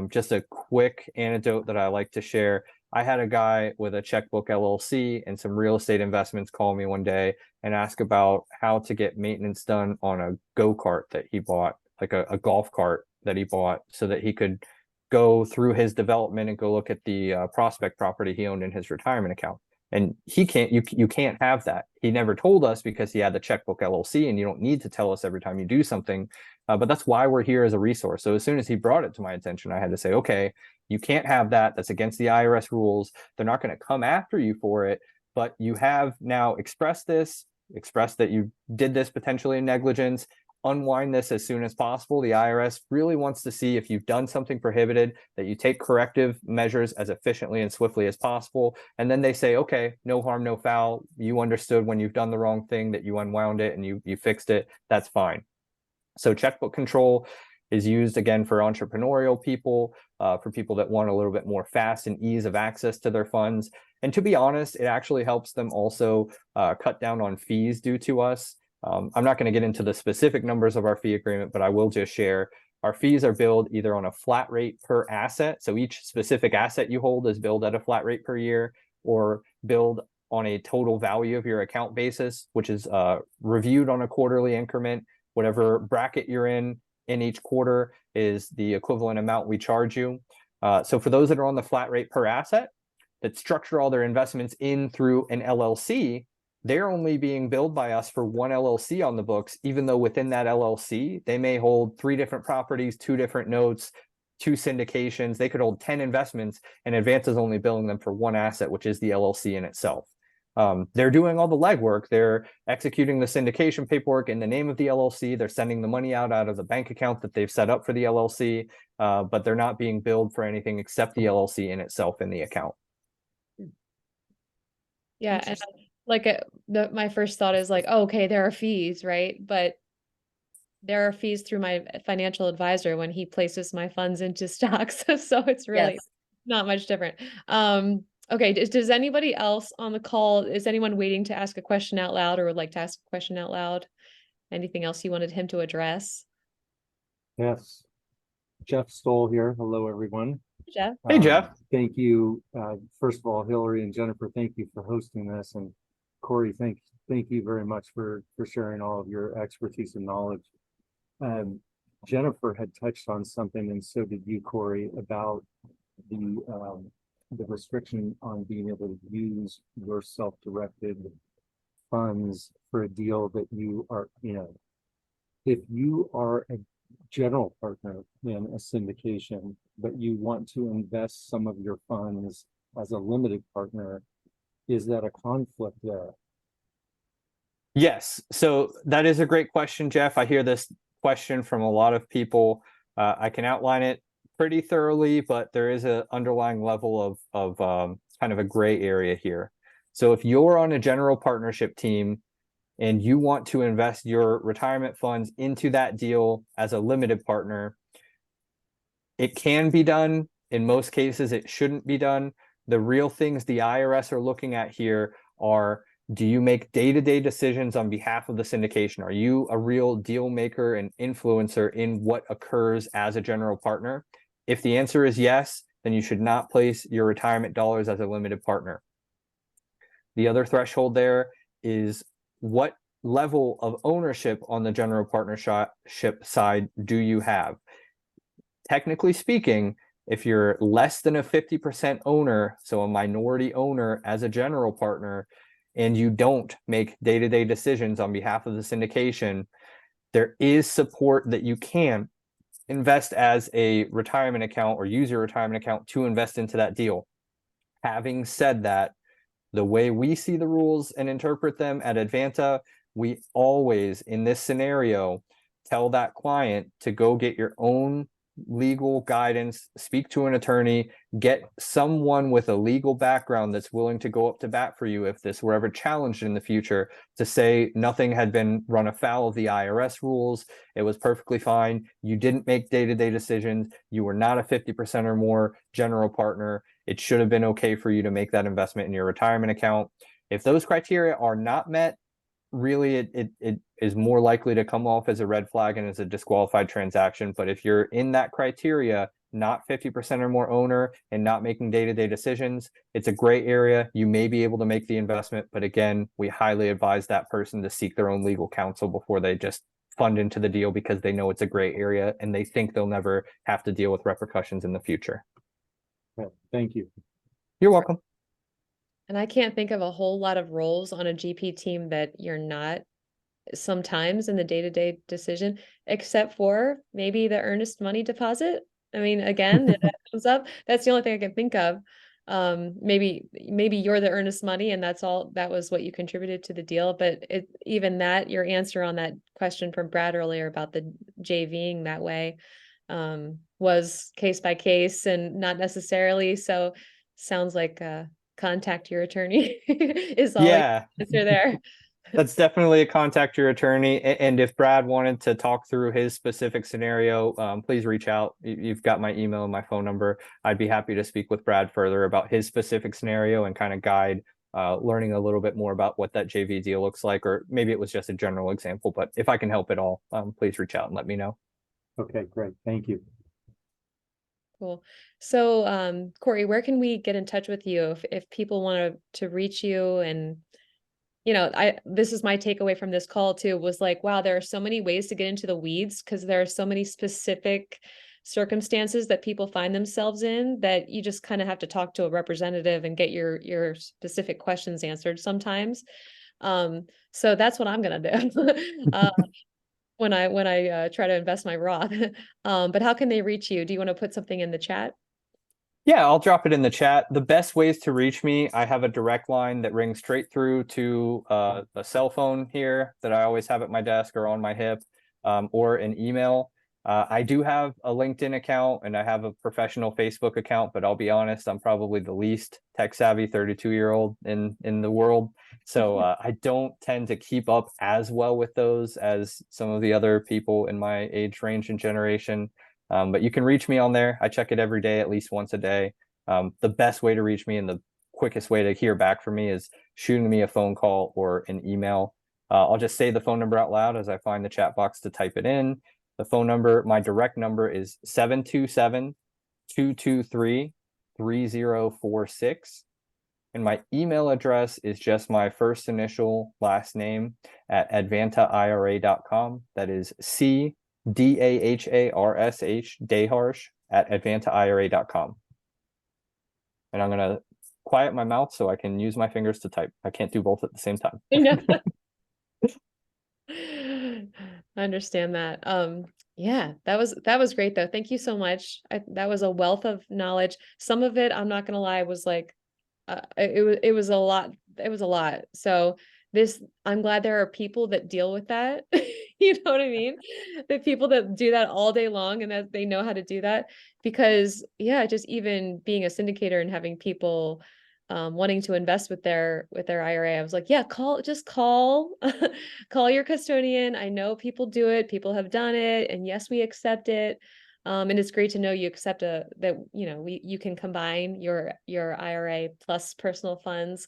Just a quick anecdote that I like to share. I had a guy with a checkbook LLC and some real estate investments call me one day and ask about how to get maintenance done on a go-kart that he bought, like a golf cart that he bought, so that he could go through his development and go look at the prospect property he owned in his retirement account. And he can't, you can't have that. He never told us because he had the checkbook LLC, and you don't need to tell us every time you do something. But that's why we're here as a resource. So as soon as he brought it to my attention, I had to say, okay, you can't have that. That's against the IRS rules. They're not going to come after you for it, but you have now expressed that you did this potentially in negligence. Unwind this as soon as possible. The IRS really wants to see if you've done something prohibited, that you take corrective measures as efficiently and swiftly as possible. And then they say, okay, no harm, no foul. You understood when you've done the wrong thing that you unwound it and you fixed it. That's fine. So checkbook control is used again for entrepreneurial people, for people that want a little bit more fast and ease of access to their funds. And to be honest, it actually helps them also cut down on fees due to us. I'm not going to get into the specific numbers of our fee agreement, but I will just share our fees are billed either on a flat rate per asset. So each specific asset you hold is billed at a flat rate per year, or billed on a total value of your account basis, which is reviewed on a quarterly increment. Whatever bracket you're in each quarter is the equivalent amount we charge you. So for those that are on the flat rate per asset that structure all their investments in through an LLC, they're only being billed by us for one LLC on the books, even though within that LLC, they may hold 3 different properties, 2 different notes, 2 syndications. They could hold 10 investments, and Advanta is only billing them for one asset, which is the LLC in itself. They're doing all the legwork. They're executing the syndication paperwork in the name of the LLC. They're sending the money out of the bank account that they've set up for the LLC, but they're not being billed for anything except the LLC in itself in the account. Yeah, and like my first thought is like, oh, okay, there are fees, right? But there are fees through my financial advisor when he places my funds into stocks. So it's really Yes. not much different. Okay, does anybody else on the call, is anyone waiting to ask a question out loud or would like to ask a question out loud? Anything else you wanted him to address? Yes. Jeff Stoll here. Hello, everyone. Jeff? Hey, Jeff. Thank you. First of all, Hillary and Jennifer, thank you for hosting this. And Corey, thank you very much for sharing all of your expertise and knowledge. Jennifer had touched on something, and so did you, Corey, about the restriction on being able to use your self-directed funds for a deal that you are in. If you are a general partner in a syndication, but you want to invest some of your funds as a limited partner, is that a conflict there? Yes. So that is a great question, Jeff. I hear this question from a lot of people. I can outline it pretty thoroughly, but there is an underlying level of kind of a gray area here. So if you're on a general partnership team and you want to invest your retirement funds into that deal as a limited partner, it can be done. In most cases, it shouldn't be done. The real things the IRS are looking at here are, do you make day-to-day decisions on behalf of the syndication? Are you a real deal maker and influencer in what occurs as a general partner? If the answer is yes, then you should not place your retirement dollars as a limited partner. The other threshold there is, what level of ownership on the general partnership side do you have? Technically speaking, if you're less than a 50% owner, so a minority owner as a general partner, and you don't make day-to-day decisions on behalf of the syndication, there is support that you can invest as a retirement account or use your retirement account to invest into that deal. Having said that, the way we see the rules and interpret them at Advanta, we always, in this scenario, tell that client to go get your own legal guidance, speak to an attorney, get someone with a legal background that's willing to go up to bat for you if this were ever challenged in the future, to say nothing had been run afoul of the IRS rules. It was perfectly fine. You didn't make day-to-day decisions. You were not a 50% or more general partner. It should have been okay for you to make that investment in your retirement account. If those criteria are not met, really it is more likely to come off as a red flag and as a disqualified transaction. But if you're in that criteria, not 50% or more owner and not making day-to-day decisions, it's a gray area. You may be able to make the investment, but again, we highly advise that person to seek their own legal counsel before they just fund into the deal, because they know it's a gray area and they think they'll never have to deal with repercussions in the future. Okay, thank you. You're welcome. And I can't think of a whole lot of roles on a GP team that you're not sometimes in the day-to-day decision, except for maybe the earnest money deposit. I mean, again, if that comes up, that's the only thing I can think of. Maybe you're the earnest money and that's all, that was what you contributed to the deal. But even that, your answer on that question from Brad earlier about the JVing that way, was case by case and not necessarily. So sounds like, contact your attorney is all I can answer there. That's definitely a contact your attorney. And if Brad wanted to talk through his specific scenario, please reach out. You've got my email and my phone number. I'd be happy to speak with Brad further about his specific scenario and kind of guide learning a little bit more about what that JV deal looks like, or maybe it was just a general example. But if I can help at all, please reach out and let me know. Okay, great. Thank you. Cool. So, Corey, where can we get in touch with you if people want to reach you? And, you know, this is my takeaway from this call too, was like, wow, there are so many ways to get into the weeds because there are so many specific circumstances that people find themselves in that you just kind of have to talk to a representative and get your specific questions answered sometimes. So that's what I'm gonna do. When I try to invest my Roth. But how can they reach you? Do you want to put something in the chat? Yeah, I'll drop it in the chat. The best ways to reach me, I have a direct line that rings straight through to a cell phone here that I always have at my desk or on my hip, or an email. I do have a LinkedIn account and I have a professional Facebook account, but I'll be honest, I'm probably the least tech savvy 32-year-old in the world. So I don't tend to keep up as well with those as some of the other people in my age range and generation. But you can reach me on there. I check it every day, at least once a day. The best way to reach me and the quickest way to hear back from me is shooting me a phone call or an email. I'll just say the phone number out loud as I find the chat box to type it in. The phone number, my direct number is 727-223-3046. And my email address is just my first initial last name at advantaira.com. That is CDAHARSH, Daharsh, at advantaira.com. And I'm going to quiet my mouth so I can use my fingers to type. I can't do both at the same time. I know. I understand that. Yeah, that was great though. Thank you so much. That was a wealth of knowledge. Some of it, I'm not gonna lie, was like, it was a lot. It was a lot. So I'm glad there are people that deal with that. You know what I mean? The people that do that all day long and that they know how to do that. Because yeah, just even being a syndicator and having people wanting to invest with their IRA, I was like, yeah, call call your custodian. I know people do it, people have done it, and yes, we accept it. And it's great to know you accept that, you know, you can combine your IRA plus personal funds.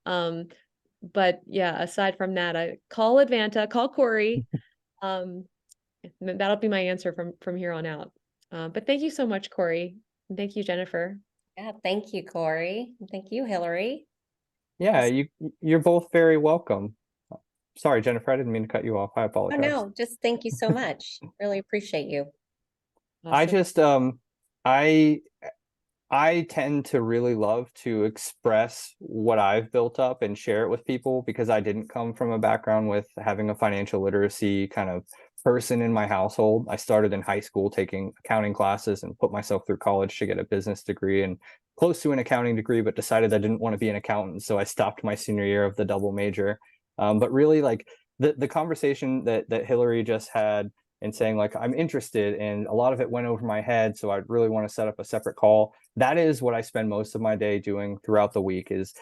But yeah, aside from that, I call Advanta, call Corey. That'll be my answer from here on out. But thank you so much, Corey. And thank you, Jennifer. Yeah, thank you, Corey. Thank you, Hillary. Yeah, you're both very welcome. sorry, Jennifer, I didn't mean to cut you off. I Oh, apologize. no, just thank you so much. Really appreciate you. I Awesome. just I tend to really love to express what I've built up and share it with people because I didn't come from a background with having a financial literacy kind of person in my household. I started in high school taking accounting classes and put myself through college to get a business degree and close to an accounting degree, but decided I didn't want to be an accountant. So I stopped my senior year of the double major. But really like the conversation that Hillary just had and saying like, I'm interested, and a lot of it went over my head. So I really want to set up a separate call. That is what I spend most of my day doing throughout the week, is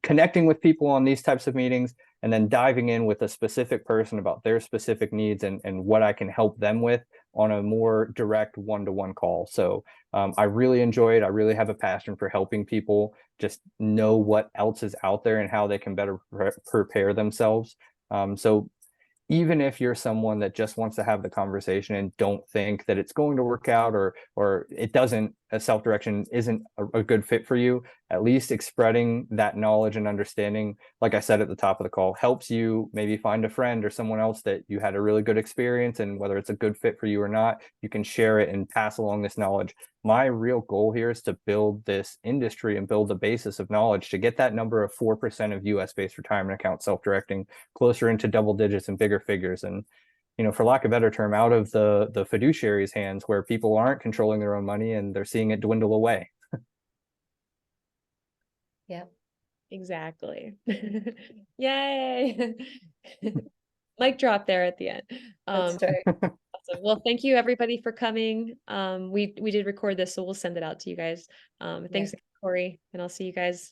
connecting with people on these types of meetings and then diving in with a specific person about their specific needs and what I can help them with on a more direct one-to-one call. So I really enjoy it. I really have a passion for helping people just know what else is out there and how they can better prepare themselves. So even if you're someone that just wants to have the conversation and don't think that it's going to work out, or it doesn't, a self-direction isn't a good fit for you, at least spreading that knowledge and understanding, like I said at the top of the call, helps you maybe find a friend or someone else that you had a really good experience, and whether it's a good fit for you or not, you can share it and pass along this knowledge. My real goal here is to build this industry and build a basis of knowledge to get that number of 4% of US-based retirement accounts self-directing closer into double digits and bigger figures. And, you know, for lack of a better term, out of the fiduciary's hands, where people aren't controlling their own money and they're seeing it dwindle away. Yeah. Exactly. Yay. Mic drop there at the end. That's right. Awesome. Well, thank you everybody for coming. We did record this, so we'll send it out to you guys. Thanks, Corey, and I'll see you guys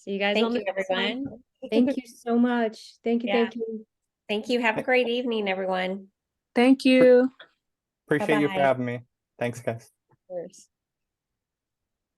Thank on you, the next one. everyone. Thank you so much. Thank you. Yeah. Thank you. Thank you. Have a great evening, everyone. Thank you. Appreciate you for Bye-bye. having me. Thanks, guys. Of course.